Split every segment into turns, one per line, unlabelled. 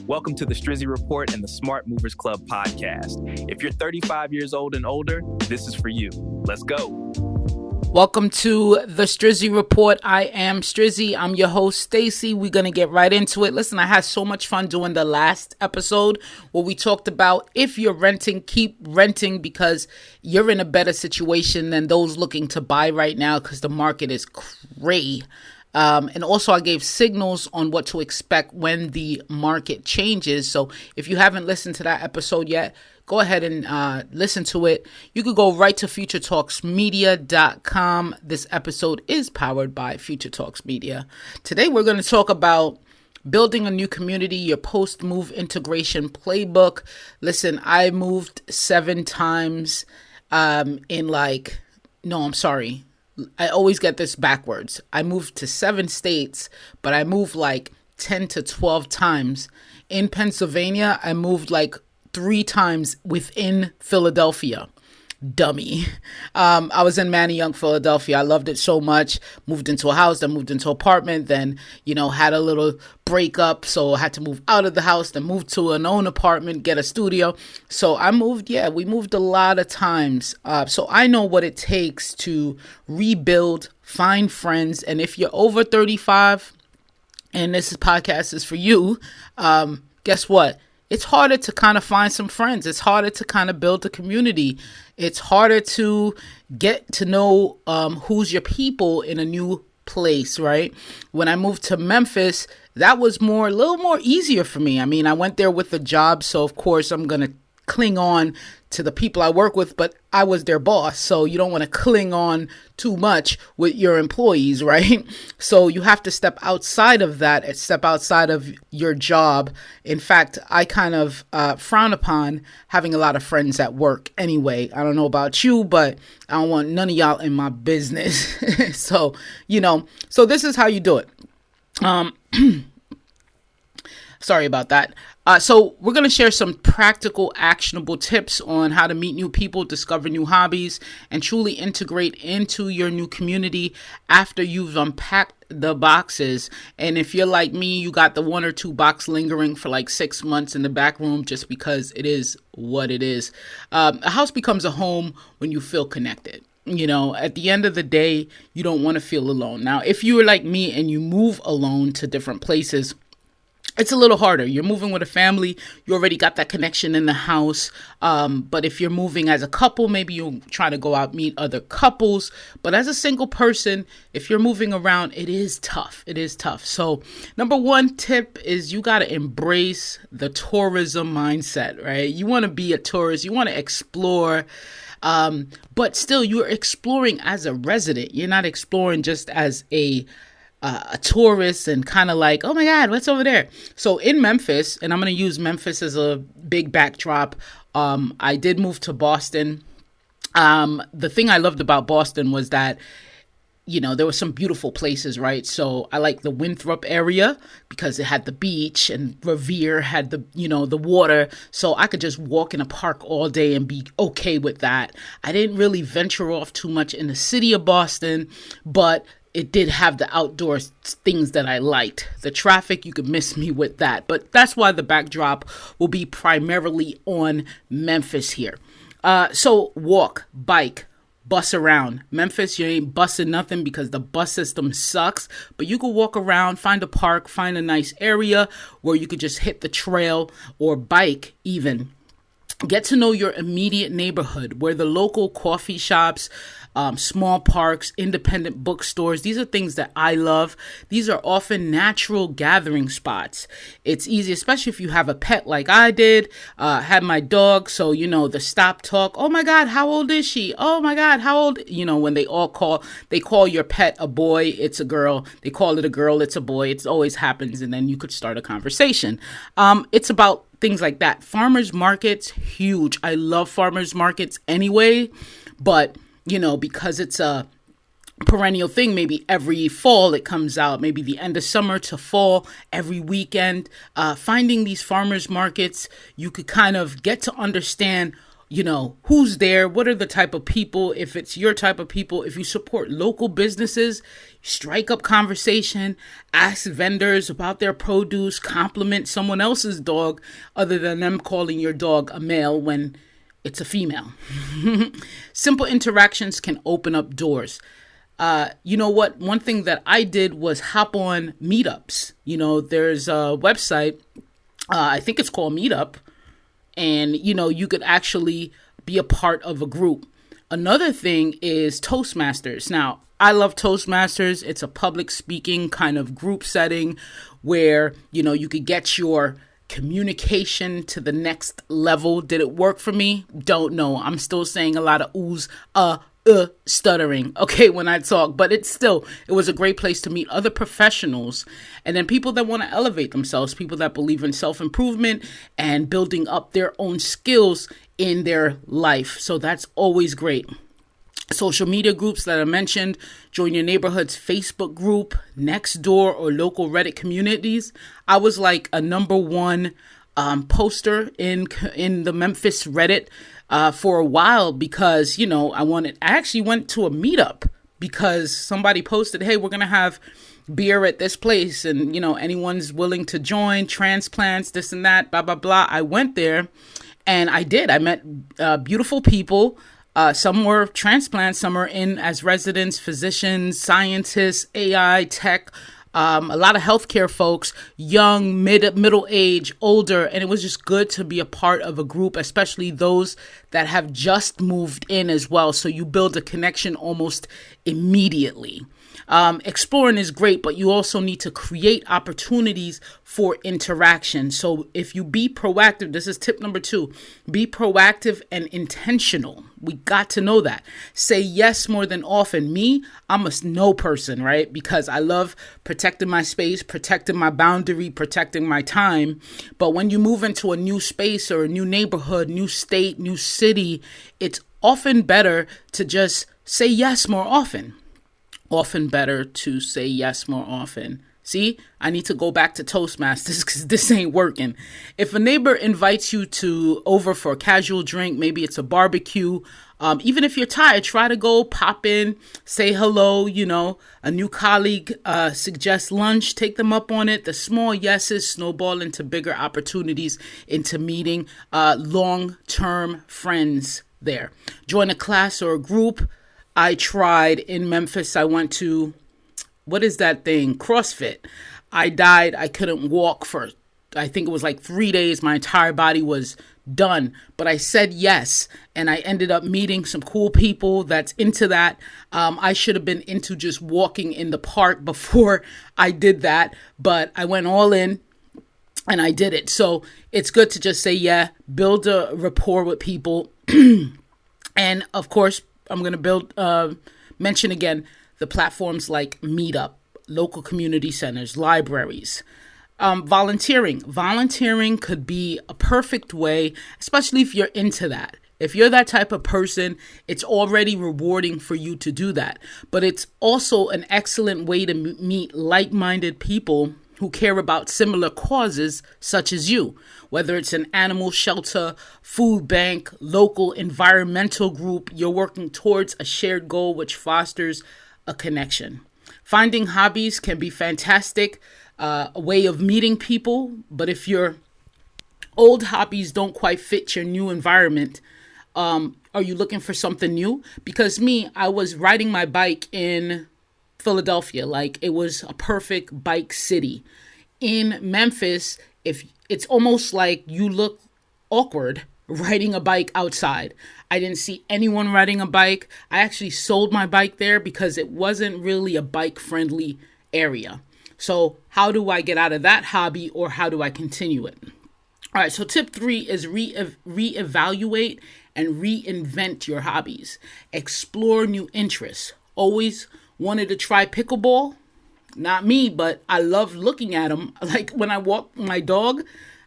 Welcome to the Strizzy Report and the Smart Movers Club podcast. If you're 35 years old and older, this is for you. Let's go.
Welcome to the Strizzy Report. I am Strizzy. I'm your host, Stacy. We're going to get right into it. Listen, I had so much fun doing the last episode where we talked about if you're renting, keep renting because you're in a better situation than those looking to buy right now because the market is cray. And also I gave signals on what to expect when the market changes. So if you haven't listened to that episode yet, go ahead and listen to it. You could go right to futuretalksmedia.com. This episode is powered by Future Talks Media. Today we're going to talk about building a new community, your post-move integration playbook. Listen, I moved 7 times I always get this backwards. I moved to 7 states, but I moved like 10 to 12 times. In Pennsylvania, I moved like 3 times within Philadelphia. Dummy. I was in Manayunk, Philadelphia. I loved it so much. Moved into a house, then moved into an apartment, then, had a little breakup. So I had to move out of the house, then moved to an own apartment, get a studio. So we moved a lot of times. So I know what it takes to rebuild, find friends. And if you're over 35 and this podcast is for you, guess what? It's harder to kind of find some friends. It's harder to kind of build a community. It's harder to get to know who's your people in a new place, right? When I moved to Memphis, that was a little more easier for me. I mean, I went there with a job, so of course I'm going to cling on to the people I work with, but I was their boss, so you don't want to cling on too much with your employees, right? So you have to step outside of that and step outside of your job. In fact, I kind of frown upon having a lot of friends at work anyway. I don't know about you, but I don't want none of y'all in my business. So this is how you do it. Sorry about that. So we're going to share some practical, actionable tips on how to meet new people, discover new hobbies, and truly integrate into your new community after you've unpacked the boxes. And if you're like me, you got the 1 or 2 box lingering for like 6 months in the back room just because it is what it is. A house becomes a home when you feel connected. At the end of the day, you don't want to feel alone. Now, if you were like me and you move alone to different places, it's a little harder. You're moving with a family. You already got that connection in the house. But if you're moving as a couple, maybe you'll try to go out, meet other couples. But as a single person, if you're moving around, it is tough. It is tough. So number 1 tip is you got to embrace the tourism mindset, right? You want to be a tourist. You want to explore. But still, you're exploring as a resident. You're not exploring just as a tourist and kind of like, oh my God, what's over there? So in Memphis, and I'm going to use Memphis as a big backdrop. I did move to Boston. The thing I loved about Boston was that, there were some beautiful places, right? So I like the Winthrop area because it had the beach and Revere had the water. So I could just walk in a park all day and be okay with that. I didn't really venture off too much in the city of Boston, but it did have the outdoor things that I liked. The traffic, you could miss me with that. But that's why the backdrop will be primarily on Memphis here. So walk, bike, bus around. Memphis, you ain't bussing nothing because the bus system sucks. But you could walk around, find a park, find a nice area where you could just hit the trail or bike even. Get to know your immediate neighborhood, where the local coffee shops, small parks, independent bookstores. These are things that I love. These are often natural gathering spots. It's easy, especially if you have a pet like I did, had my dog. So, the stop talk. Oh my God, how old is she? Oh my God, how old? When they call your pet a boy, it's a girl. They call it a girl, it's a boy. It always happens. And then you could start a conversation. It's about things like that. Farmers markets, huge. I love farmers markets anyway, but because it's a perennial thing, maybe every fall it comes out, maybe the end of summer to fall, every weekend, finding these farmers markets, you could kind of get to understand who's there, what are the type of people, if it's your type of people, if you support local businesses, strike up conversation, ask vendors about their produce, compliment someone else's dog other than them calling your dog a male when it's a female. Simple interactions can open up doors. You know what? One thing that I did was hop on meetups. There's a website, I think it's called Meetup, and, you could actually be a part of a group. Another thing is Toastmasters. Now, I love Toastmasters. It's a public speaking kind of group setting where, you could get your communication to the next level. Did it work for me? Don't know. I'm still saying a lot of oohs, stuttering, okay, when I talk, but it was a great place to meet other professionals and then people that want to elevate themselves, people that believe in self-improvement and building up their own skills in their life. So that's always great. Social media groups that I mentioned, join your neighborhood's Facebook group, Nextdoor, or local Reddit communities. I was like a number one poster in the Memphis Reddit for a while because, I actually went to a meetup because somebody posted, hey, we're going to have beer at this place and, anyone's willing to join, transplants, this and that, blah, blah, blah. I went there and I did. I met beautiful people. Some were transplants, some are in as residents, physicians, scientists, AI, tech, a lot of healthcare folks, young, middle age, older, and it was just good to be a part of a group, especially those that have just moved in as well. So you build a connection almost immediately. Exploring is great, but you also need to create opportunities for interaction. So if you be proactive, this is tip number 2, be proactive and intentional. We got to know that. Say yes more than often. Me, I'm a no person, right? Because I love protecting my space, protecting my boundary, protecting my time. But when you move into a new space or a new neighborhood, new state, new city, it's often better to just say yes more often. Often better to say yes more often. See, I need to go back to Toastmasters because this ain't working. If a neighbor invites you over for a casual drink, maybe it's a barbecue, even if you're tired, try to go pop in, say hello. A new colleague suggests lunch, take them up on it. The small yeses snowball into bigger opportunities, into meeting long-term friends there. Join a class or a group. I tried in Memphis. I went to, what is that thing? CrossFit. I died. I couldn't walk for, I think it was like 3 days. My entire body was done. But I said yes. And I ended up meeting some cool people that's into that. I should have been into just walking in the park before I did that. But I went all in and I did it. So it's good to just say, yeah, build a rapport with people. And of course, I'm going to mention again, the platforms like Meetup, local community centers, libraries, volunteering. Volunteering could be a perfect way, especially if you're into that. If you're that type of person, it's already rewarding for you to do that. But it's also an excellent way to meet like-minded people who care about similar causes such as you, whether it's an animal shelter, food bank, local environmental group, you're working towards a shared goal which fosters a connection. Finding hobbies can be fantastic, a way of meeting people, but if your old hobbies don't quite fit your new environment, are you looking for something new? Because I was riding my bike in Philadelphia, like it was a perfect bike city. In Memphis, if it's almost like you look awkward riding a bike outside. I didn't see anyone riding a bike. I actually sold my bike there because it wasn't really a bike friendly area. So how do I get out of that hobby, or how do I continue it? All right, so tip 3 is reevaluate and reinvent your hobbies. Explore new interests. Always wanted to try pickleball. Not me, but I love looking at them. Like when I walk my dog,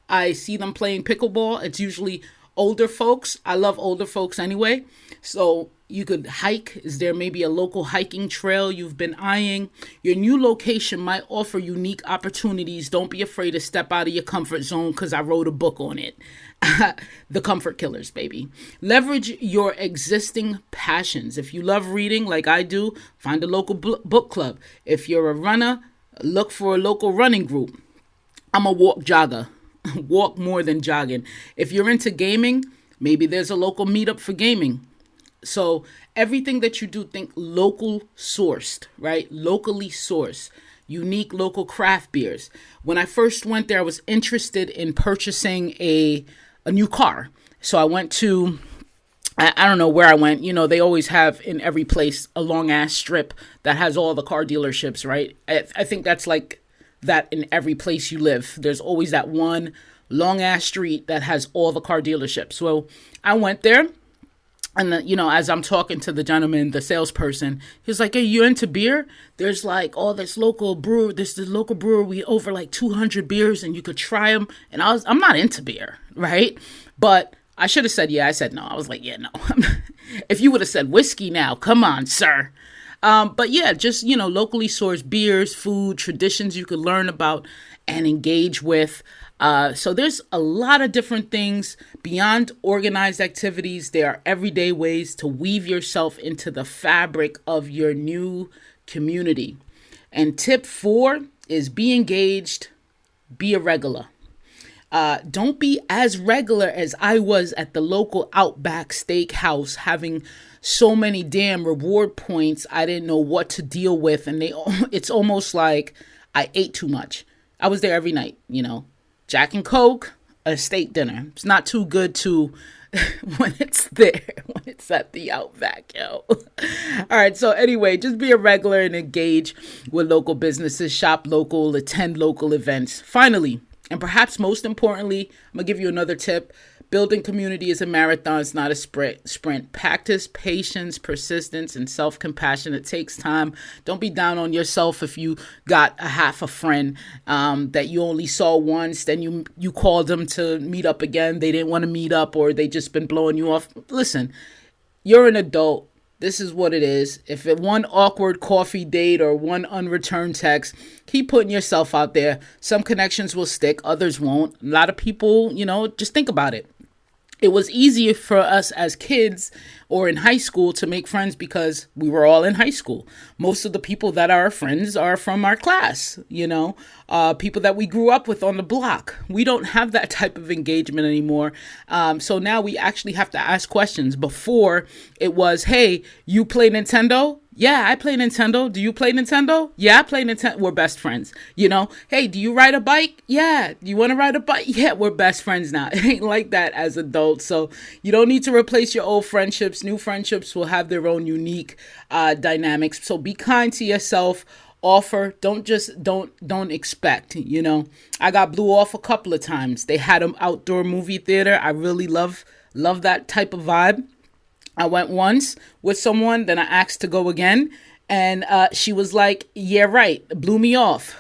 I see them playing pickleball. It's usually older folks. I love older folks anyway. So You could hike. Is there maybe a local hiking trail you've been eyeing? Your new location might offer unique opportunities. Don't be afraid to step out of your comfort zone, because I wrote a book on it. The Comfort Killers, baby. Leverage your existing passions. If you love reading like I do, find a local book club. If you're a runner, look for a local running group. I'm a walk jogger. Walk more than jogging. If you're into gaming, maybe there's a local meetup for gaming. So everything that you do, think local sourced, right? Locally sourced, unique local craft beers. When I first went there, I was interested in purchasing a new car. So I went to, I don't know where I went. You know, they always have in every place a long ass strip that has all the car dealerships, right? I think that's like that in every place you live. There's always that one long ass street that has all the car dealerships. So I went there. And, as I'm talking to the gentleman, the salesperson, he was like, hey, you into beer? There's like, this local brewery, over like 200 beers and you could try them. And I'm not into beer, right? But I should have said, yeah. I said, no. I was like, yeah, no. If you would have said whiskey now, come on, sir. But yeah, just, locally sourced beers, food, traditions you could learn about and engage with. So there's a lot of different things beyond organized activities. There are everyday ways to weave yourself into the fabric of your new community. And tip 4 is be engaged, be a regular. Don't be as regular as I was at the local Outback Steakhouse, having so many damn reward points I didn't know what to deal with. And it's almost like I ate too much. I was there every night, Jack and Coke, a steak dinner. It's not too good to when it's there, when it's at the Outback, yo. All right, so anyway, just be a regular and engage with local businesses, shop local, attend local events. Finally, and perhaps most importantly, I'm going to give you another tip. Building community is a marathon, it's not a sprint. Practice patience, persistence, and self-compassion. It takes time. Don't be down on yourself if you got a half a friend that you only saw once, then you called them to meet up again. They didn't want to meet up, or they just been blowing you off. Listen, you're an adult. This is what it is. If it one awkward coffee date or one unreturned text, keep putting yourself out there. Some connections will stick, others won't. A lot of people, just think about it. It was easier for us as kids or in high school to make friends because we were all in high school. Most of the people that are our friends are from our class, people that we grew up with on the block. We don't have that type of engagement anymore. So now we actually have to ask questions. Before it was, hey, you play Nintendo? Yeah, I play Nintendo. Do you play Nintendo? Yeah, I play Nintendo. We're best friends. Hey, do you ride a bike? Yeah. Do you want to ride a bike? Yeah, we're best friends now. It ain't like that as adults. So you don't need to replace your old friendships. New friendships will have their own unique dynamics. So be kind to yourself. Offer. Don't expect. I got blew off a couple of times. They had an outdoor movie theater. I really love that type of vibe. I went once with someone, then I asked to go again, and she was like, yeah, right, blew me off.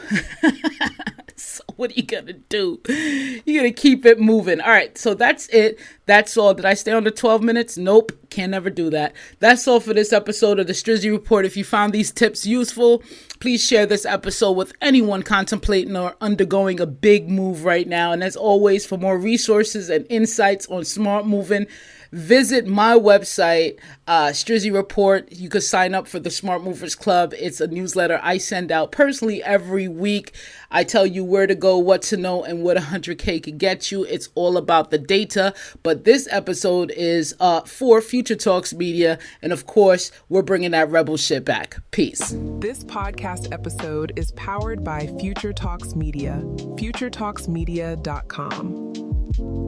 So what are you going to do? You're going to keep it moving. All right, so that's it. That's all. Did I stay under 12 minutes? Nope, can never do that. That's all for this episode of the Strizzy Report. If you found these tips useful, please share this episode with anyone contemplating or undergoing a big move right now. And as always, for more resources and insights on smart moving, visit my website, Strizzy Report. You could sign up for the Smart Movers Club. It's a newsletter I send out personally every week. I tell you where to go, what to know, and what 100K can get you. It's all about the data. But this episode is for Future Talks Media. And of course, we're bringing that rebel shit back. Peace.
This podcast episode is powered by Future Talks Media, futuretalksmedia.com.